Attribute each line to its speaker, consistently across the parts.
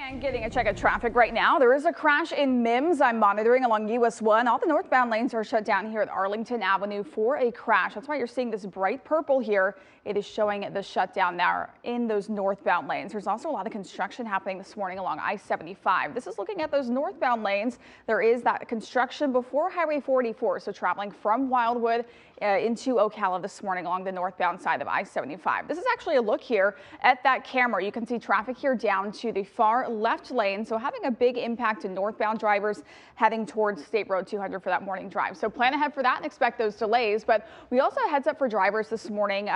Speaker 1: And getting a check of traffic right now. There is a crash in Mims. I'm monitoring along US 1. All the northbound lanes are shut down here at Arlington Avenue for a crash. That's why you're seeing this bright purple here. It is showing the shutdown there in those northbound lanes. There's also a lot of construction happening this morning along I-75. This is looking at those northbound lanes. There is that construction before Highway 44. So traveling from Wildwood into Ocala this morning along the northbound side of I-75. This is actually a look here at that camera. You can see traffic here down to the far left lane. So having a big impact to northbound drivers heading towards State Road 200 for that morning drive. So plan ahead for that and expect those delays. But we also have heads up for drivers this morning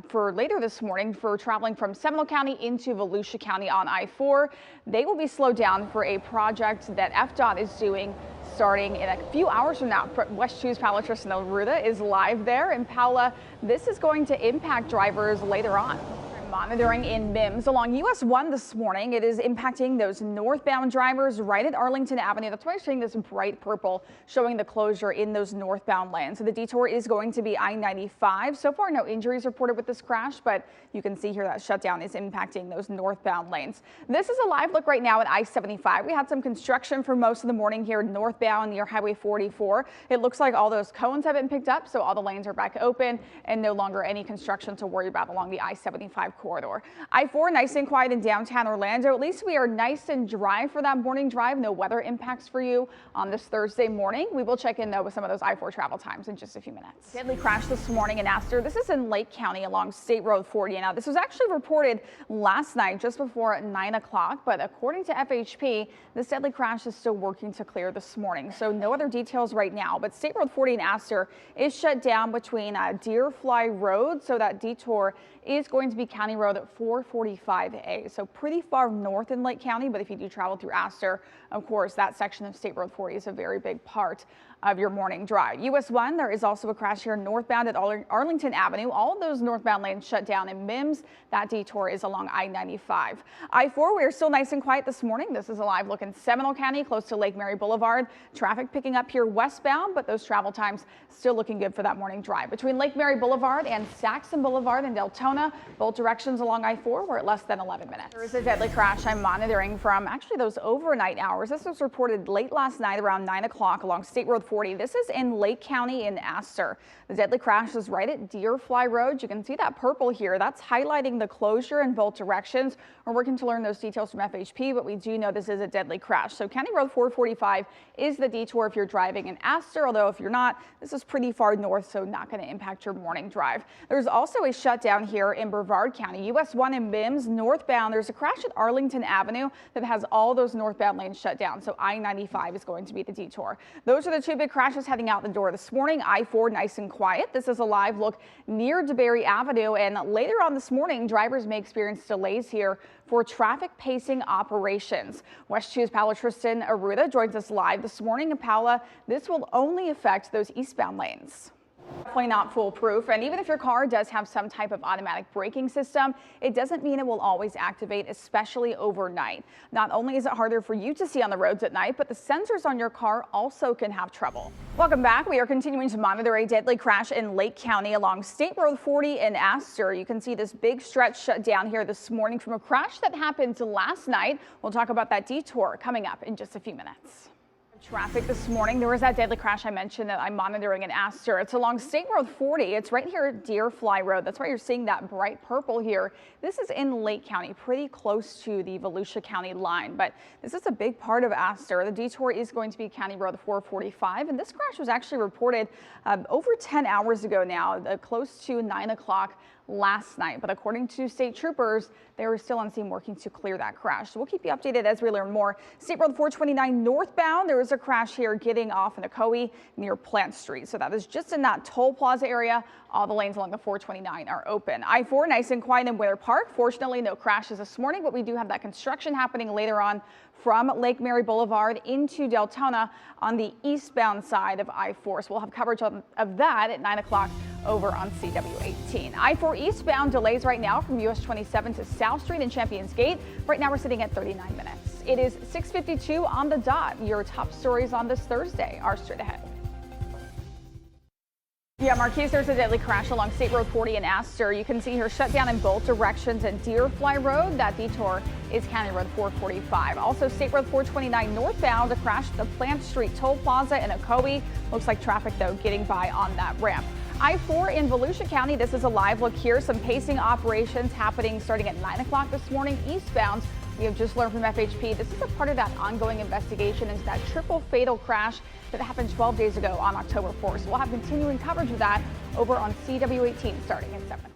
Speaker 1: for later this morning for traveling from Seminole County into Volusia County on I-4. They will be slowed down for a project that FDOT is doing starting in a few hours from now. WESH 2's Paula Tristan Aruda is live there. And Paula, this is going to impact drivers later on. Monitoring in Mims along US 1 this morning. It is impacting those northbound drivers right at Arlington Avenue. That's why you're seeing this bright purple showing the closure in those northbound lanes. So the detour is going to be I-95. So far, no injuries reported with this crash, but you can see here that shutdown is impacting those northbound lanes. This is a live look right now at I-75. We had some construction for most of the morning here northbound near Highway 44. It looks like all those cones have been picked up, so all the lanes are back open and no longer any construction to worry about along the I-75 corridor. I-4 nice and quiet in downtown Orlando. At least we are nice and dry for that morning drive. No weather impacts for you on this Thursday morning. We will check in though with some of those I-4 travel times in just a few minutes. Deadly crash this morning in Astor. This is in Lake County along State Road 40. Now this was actually reported last night just before 9 o'clock, but according to FHP, this deadly crash is still working to clear this morning. So no other details right now, but State Road 40 in Astor is shut down between Deerfly Road. So that detour is going to be County Road 445A. So pretty far north in Lake County, but if you do travel through Astor, of course, that section of State Road 40 is a very big part of your morning drive. US 1, there is also a crash here northbound at Arlington Avenue. All of those northbound lanes shut down in Mims. That detour is along I-95. I-4, we are still nice and quiet this morning. This is a live look in Seminole County, close to Lake Mary Boulevard. Traffic picking up here westbound, but those travel times still looking good for that morning drive. Between Lake Mary Boulevard and Saxon Boulevard in Deltona, both directions along I-4 were at less than 11 minutes. There is a deadly crash I'm monitoring from actually those overnight hours. This was reported late last night around 9 o'clock along State Road 40. This is in Lake County in Astor. The deadly crash is right at Deerfly Road. You can see that purple here. That's highlighting the closure in both directions. We're working to learn those details from FHP, but we do know this is a deadly crash. So County Road 445 is the detour if you're driving in Astor, although if you're not, this is pretty far north, so not going to impact your morning drive. There's also a shutdown here in Brevard County. US 1 in Mims northbound. There's a crash at Arlington Avenue that has all those northbound lanes shut down. So I-95 is going to be the detour. Those are the two big crashes heading out the door this morning. I-4 nice and quiet. This is a live look near DeBerry Avenue, and later on this morning, drivers may experience delays here for traffic pacing operations. WESH 2's Paula Tristan Aruda joins us live this morning. And Paula, this will only affect those eastbound lanes. Definitely not foolproof, and even if your car does have some type of automatic braking system, it doesn't mean it will always activate, especially overnight. Not only is it harder for you to see on the roads at night, but the sensors on your car also can have trouble. Welcome back. We are continuing to monitor a deadly crash in Lake County along State Road 40 in Astor. You can see this big stretch shut down here this morning from a crash that happened last night. We'll talk about that detour coming up in just a few minutes. Traffic this morning. There was that deadly crash I mentioned that I'm monitoring in Astor. It's along State Road 40. It's right here at Deerfly Road. That's why you're seeing that bright purple here. This is in Lake County, pretty close to the Volusia County line, but this is a big part of Astor. The detour is going to be County Road 445, and this crash was actually reported over 10 hours ago now, close to 9 o'clock last night. But according to state troopers, they were still on scene working to clear that crash. So we'll keep you updated as we learn more. State Road 429 northbound, there was a crash here getting off in Ocoee near Plant Street. So that is just in that toll plaza area. All the lanes along the 429 are open. I-4 nice and quiet in Winter Park. Fortunately, no crashes this morning, but we do have that construction happening later on from Lake Mary Boulevard into Deltona on the eastbound side of I-4. So we'll have coverage of that at 9 o'clock over on CW18. I-4 eastbound delays right now from US 27 to South Street and Champions Gate. Right now we're sitting at 39 minutes. It is 6:52 on the dot. Your top stories on this Thursday are straight ahead. Yeah, Marquise, there's a deadly crash along State Road 40 in Astor. You can see here shut down in both directions, and Deerfly Road, that detour is County Road 445. Also, State Road 429 northbound, a crash at the Plant Street Toll Plaza in Ocoee. Looks like traffic, though, getting by on that ramp. I-4 in Volusia County, this is a live look here. Some pacing operations happening starting at 9 o'clock this morning eastbound. We have just learned from FHP this is a part of that ongoing investigation into that triple fatal crash that happened 12 days ago on October 4th. So we'll have continuing coverage of that over on CW18 starting at 7.